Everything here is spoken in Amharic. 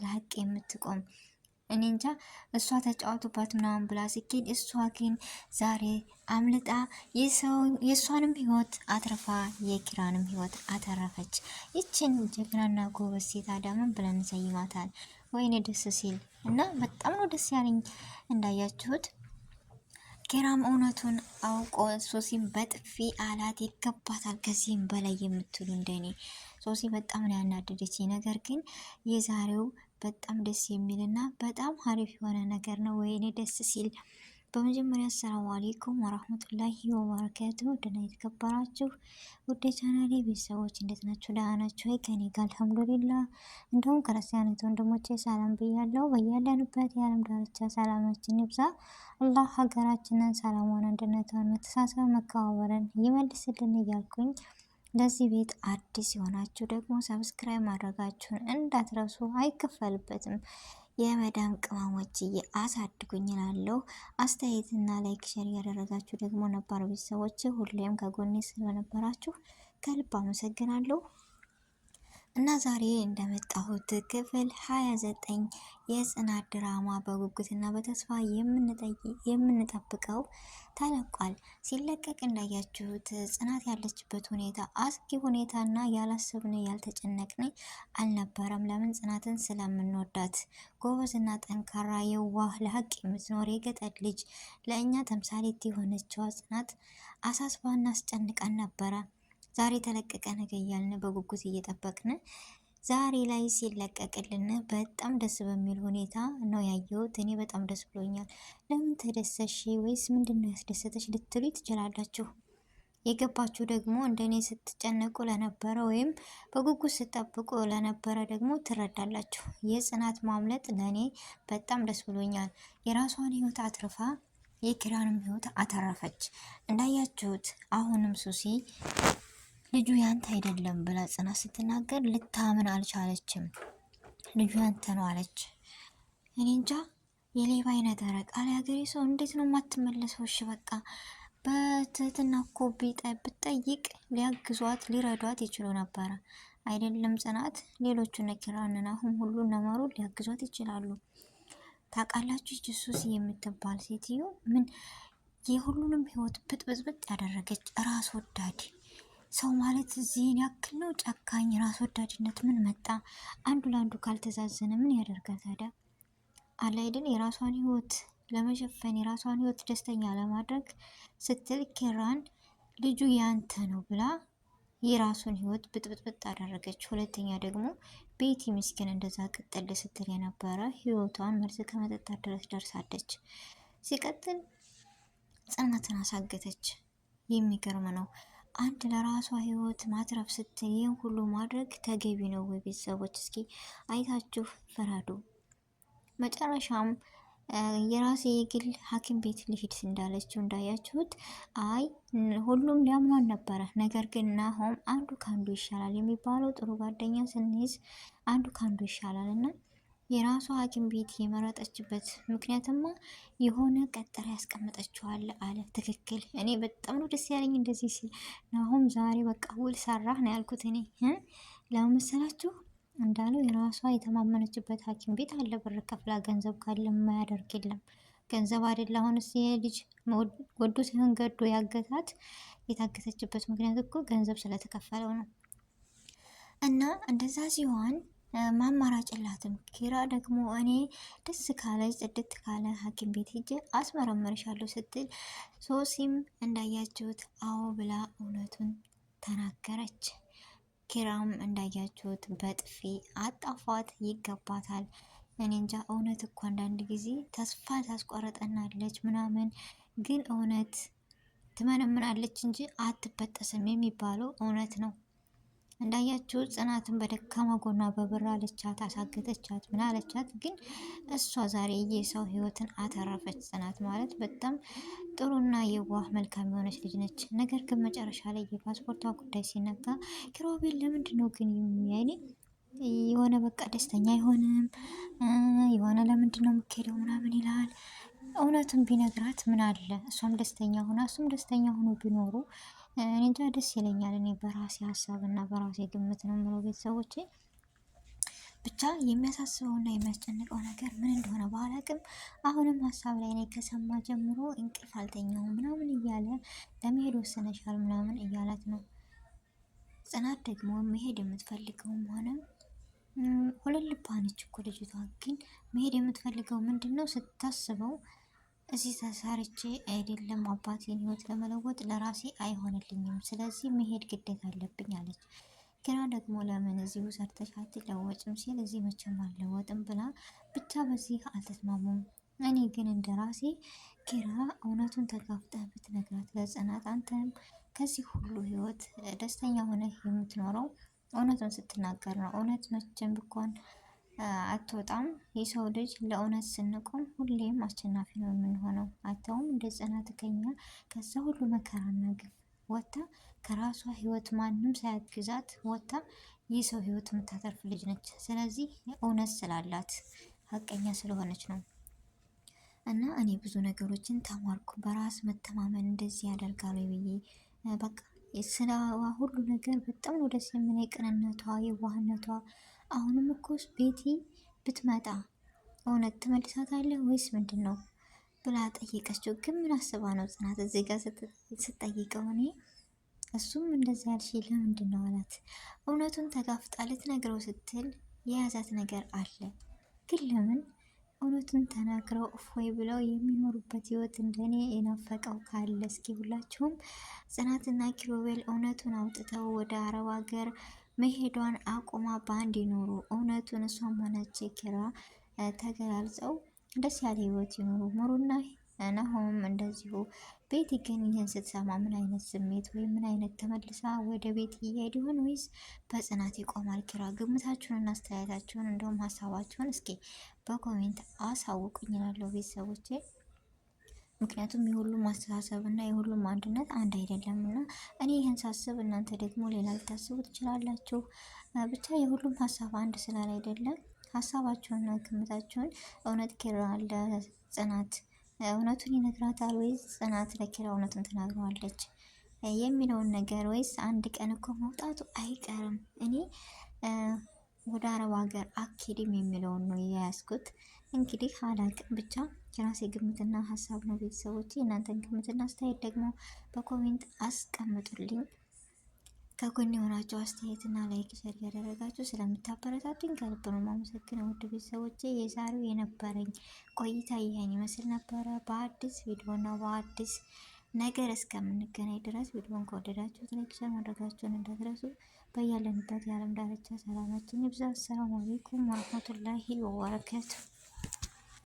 ለሀቅ የምትቆም እኔ እንጃ እሷ ተጫወቱባት ምናምን ብላ ሲኬድ እሷ ግን ዛሬ አምልጣ የእሷንም ህይወት አትርፋ የኪራንም ህይወት አተረፈች። ይችን ጀግናና ጎበዝ ሴት ታዲያ ምን ብለን እንሰይማታል? ወይኔ ደስ ሲል እና በጣም ነው ደስ ያለኝ። እንዳያችሁት ኪራም እውነቱን አውቆ ሶሲም በጥፊ አላት። ይገባታል ከዚህም በላይ የምትሉ እንደኔ ሶሲ በጣም ነው ያናደደች። ነገር ግን የዛሬው በጣም ደስ የሚልና በጣም አሪፍ የሆነ ነገር ነው። ወይኔ ደስ ሲል። በመጀመሪያ አሰላሙ አለይኩም ወራህመቱላሂ ወበረካቱ። ደህና የተከበራችሁ ውድ ቻናሌ ቤተሰቦች እንዴት ናችሁ? ደህና ናችሁ? ከኔ ጋር አልሐምዱሊላህ። እንደውም ክርስቲያኖች ወንድሞቼ ሰላም ብያለሁ። በያለንበት የዓለም ዳርቻ ሰላማችን ይብዛ። አላህ ሀገራችንን ሰላሟን፣ አንድነቷን፣ መተሳሰብ፣ መከባበርን ይመልስልን እያልኩኝ ለዚህ ቤት አዲስ የሆናችሁ ደግሞ ሰብስክራይብ ማድረጋችሁን እንዳትረሱ፣ አይከፈልበትም። የመዳም ቅመሞችዬ አሳድጉኝ እላለሁ። አስተያየትና ላይክ ሸር ያደረጋችሁ ደግሞ ነባር ቤተሰቦች ሁሌም ከጎኔ ስለነበራችሁ ከልብ አመሰግናለሁ። እና ዛሬ እንደመጣሁት ክፍል 29 የጽናት ድራማ በጉጉትና በተስፋ የምንጠብቀው ተለቋል። ሲለቀቅ እንዳያችሁት ጽናት ያለችበት ሁኔታ አስጊ ሁኔታና ያላሰብን ያልተጨነቅን አልነበረም። ለምን? ጽናትን ስለምንወዳት ጎበዝና ጠንካራ የዋህ ለሀቅ የምትኖር የገጠር ልጅ ለእኛ ተምሳሌት የሆነችዋ ጽናት አሳስባና አስጨንቃን ነበረ። ዛሬ ተለቀቀ ነገ እያልን በጉጉት እየጠበቅን ዛሬ ላይ ሲለቀቅልን በጣም ደስ በሚል ሁኔታ ነው ያየሁት። እኔ በጣም ደስ ብሎኛል። ለምን ተደሰሽ ወይስ ምንድነው ያስደሰተሽ ልትሉ ትችላላችሁ። የገባችሁ ደግሞ እንደኔ ስትጨነቁ ለነበረ ወይም በጉጉት ስትጠብቁ ለነበረ ደግሞ ትረዳላችሁ። የጽናት ማምለጥ ለእኔ በጣም ደስ ብሎኛል። የራሷን ህይወት አትርፋ የኪራንም ህይወት አተረፈች። እንዳያችሁት አሁንም ሱሲ ልጁ ያንተ አይደለም ብላ ጽናት ስትናገር ልታምን አልቻለችም። ልጁ ያንተ ነው አለች። እኔ እንጃ የሌባ አይነት ደረቅ አለ ሀገሬ ሰው እንዴት ነው የማትመለሰው? እሺ በቃ በትህትና እኮ ብትጠይቅ ሊያግዟት ሊረዷት ይችሉ ነበረ። አይደለም ጽናት ሌሎቹ ነኪራንን አሁን ሁሉ ነመሩ ሊያግዟት ይችላሉ። ታውቃላችሁ ይቺ ሱሲ የምትባል ሴትዮ ምን የሁሉንም ህይወት ብጥብጥብጥ ያደረገች ራስ ወዳድ ሰው ማለት እዚህን ያክል ነው ጨካኝ። ራስ ወዳድነት ምን መጣ? አንዱ ለአንዱ ካልተዛዘነ ምን ያደርጋል ታዲያ? አለ አይደል የራሷን ህይወት ለመሸፈን የራሷን ህይወት ደስተኛ ለማድረግ ስትል ኪራን ልጁ ያንተ ነው ብላ የራሱን ህይወት ብጥብጥብጥ አደረገች። ሁለተኛ ደግሞ ቤቲ ምስኪን እንደዛ ቅጠል ስትል የነበረ ህይወቷን መርዝ ከመጠጣት ድረስ ደርሳለች። ሲቀጥል ጽናትን አሳገተች። የሚገርም ነው። አንድ ለራሷ ህይወት ማትረፍ ስትል ይህን ሁሉ ማድረግ ተገቢ ነው ወይ? ቤተሰቦች እስኪ አይታችሁ ፍረዱ። መጨረሻም የራሴ የግል ሐኪም ቤት ልሂድ እንዳለችው እንዳያችሁት አይ ሁሉም ሊያምኗን ነበረ። ነገር ግን ናሆም አንዱ ካንዱ ይሻላል የሚባለው ጥሩ ጓደኛ ስንይዝ አንዱ ካንዱ ይሻላል እና የራሷ ሐኪም ቤት የመረጠችበት ምክንያትማ የሆነ ቀጠሮ ያስቀመጠችዋል አለ። ትክክል። እኔ በጣም ነው ደስ ያለኝ እንደዚህ ሲል ናሆም ዛሬ በቃ ውል ሰራህ ነው ያልኩት። እኔ ለምን መሰላችሁ እንዳለው የራሷ የተማመነችበት ሐኪም ቤት አለ። ብር ከፍላ ገንዘብ ካለ የማያደርግ የለም። ገንዘብ አይደለ አሁንስ የልጅ ወዶ ሳይሆን ገዶ ያገታት። የታገተችበት ምክንያት እኮ ገንዘብ ስለተከፈለው ነው። እና እንደዛ ሲሆን ማማራጭ የላትም። ኪራ ደግሞ እኔ ደስ ካለች ጽድት ካለ ሐኪም ቤት ሄጄ አስመረመርሻለሁ ስትል ሶሲም እንዳያችሁት አዎ ብላ እውነቱን ተናገረች። ኪራም እንዳያችሁት በጥፊ አጣፏት። ይገባታል። እኔ እንጃ እውነት እኮ አንዳንድ ጊዜ ተስፋ ታስቆረጠናለች ምናምን፣ ግን እውነት ትመነምናለች እንጂ አትበጠስም የሚባለው እውነት ነው። እንዳያችሁ ጽናትን በደካማ ጎኗ በብር አለቻት፣ አሳገተቻት፣ ምን አለቻት። ግን እሷ ዛሬ የሰው ህይወትን አተረፈች። ጽናት ማለት በጣም ጥሩና የዋህ መልካም የሆነች ልጅ ነች። ነገር ግን መጨረሻ ላይ የፓስፖርቷ ጉዳይ ሲነጋ ኪሮቤል ለምንድን ነው ግን የሚያይኔ የሆነ በቃ ደስተኛ አይሆንም። የሆነ ለምንድን ነው የምትሄደው ምናምን ይላል። እውነቱን ቢነግራት ምን አለ እሷም ደስተኛ ሆና እሱም ደስተኛ ሆኖ ቢኖሩ እኔ እንጃ ደስ ይለኛል። እኔ በራሴ ሀሳብ እና በራሴ ግምት ነው የምለው ቤተሰቦቼ። ብቻ የሚያሳስበውና የሚያስጨንቀው ነገር ምን እንደሆነ ባላቅም አሁንም ሀሳብ ላይ ነኝ። ከሰማ ጀምሮ እንቅልፍ አልተኛውም ምናምን እያለ ለመሄድ ወሰነሻል ምናምን እያላት ነው። ጽናት ደግሞ መሄድ የምትፈልገውም ሆነ ሁለት ልባ ነች እኮ ልጅቷ። ግን መሄድ የምትፈልገው ምንድን ነው ስታስበው እዚህ ተሳርቼ አይደለም አባቴን ህይወት ለመለወጥ ለራሴ አይሆንልኝም፣ ስለዚህ መሄድ ግዴታ አለብኝ አለች። ግራ ደግሞ ለምን እዚሁ ሰርተሽ አትለወጭም ሲል እዚህ መቼም አልለወጥም ብላ ብቻ በዚህ አልተስማሙም። እኔ ግን እንደ ራሴ ኪራ እውነቱን ተጋፍጠህ ብትነግራት ለጽናት አንተም ከዚህ ሁሉ ህይወት ደስተኛ ሆነ የምትኖረው እውነቱን ስትናገር ነው። እውነት መቼም ብኮን አትወጣም። የሰው ልጅ ለእውነት ስንቆም ሁሌም አሸናፊ ነው የምንሆነው። አተውም እንደ ጽናት ከኛ ከዛ ሁሉ መከራና ግፍ ወጥታ ከራሷ ህይወት ማንም ሳያግዛት ወጥታ የሰው ህይወት የምታተርፍ ልጅ ነች። ስለዚህ እውነት ስላላት ሀቀኛ ስለሆነች ነው። እና እኔ ብዙ ነገሮችን ተማርኩ። በራስ መተማመን እንደዚህ ያደርጋሉ ብዬ በቃ ስራዋ ሁሉ ነገር በጣም ነው ደስ የሚለኝ። ቅንነቷ፣ የዋህነቷ። አሁንም እኮ ቤቲ ብትመጣ እውነት ትመልሳታለህ ወይስ ምንድን ነው ብላ ጠየቀችው። ግን ምን አስባ ነው ጽናት እዚህ ጋር ስትጠይቀው እኔ እሱም እንደዛ ያልሽ ለምንድን ነው አላት። እውነቱን ተጋፍጣ ልትነግረው ስትል የያዛት ነገር አለ። ግን ለምን እውነቱን ተናግረው እፎይ ብለው የሚኖሩበት ህይወት እንደኔ የናፈቀው ካለ እስኪ ሁላችሁም ጽናትና ኪሩቤል እውነቱን አውጥተው ወደ አረብ ሀገር መሄዷን አቁማ በአንድ ይኖሩ። እውነቱን እሷም ሆነች ኪራ ተገላልጸው ደስ ያለ ህይወት ይኖሩ። ምሩና ናሆም እንደዚሁ። ቤቲ ግን ይህን ስትሰማ ምን አይነት ስሜት ወይም ምን አይነት ተመልሳ ወደ ቤት እየሄድ ይሆን ወይስ በጽናት ይቆማል? ኪራ ግምታችሁንና አስተያየታችሁን እንደውም ሀሳባችሁን እስኪ በኮሜንት አሳውቁኝ እላለሁ ቤተሰቦቼ። ምክንያቱም የሁሉም አስተሳሰብ እና የሁሉም አንድነት አንድ አይደለም እና እኔ ይህን ሳስብ እናንተ ደግሞ ሌላ ልታስቡ ትችላላችሁ። ብቻ የሁሉም ሀሳብ አንድ ስላል አይደለም ሀሳባችሁንና ግምታችሁን። እውነት ኪራ ለጽናት እውነቱን ይነግራታል ወይስ ጽናት ለኪራ እውነቱን ትነግረዋለች የሚለውን ነገር ወይስ አንድ ቀን እኮ መውጣቱ አይቀርም። እኔ ወደ አረብ ሀገር አኬድም የሚለውን ነው የያዝኩት። እንግዲህ አላቅም ብቻ የራሴ ግምትና ሀሳብ ነው ቤተሰቦች። የእናንተን ግምትና አስተያየት ደግሞ በኮሜንት አስቀምጡልኝ። ከጎን የሆናችሁ አስተያየትና ላይክ ሸር ያደረጋችሁ ስለምታበረታቱኝ ከልብ ነው የማመሰግነው ውድ ቤተሰቦቼ። የዛሬው የነበረኝ ቆይታ ይሄን ይመስል ነበረ። በአዲስ ቪዲዮና በአዲስ ነገር እስከምንገናኝ ድረስ ቪዲዮን ከወደዳችሁት ላይክ ሸር ማድረጋችሁን እንዳትረሱ። በያለንበት የዓለም ዳርቻ ሰላማችን ይብዛ። አሰላሙ አለይኩም ወረህመቱላሂ ወበረካቱ።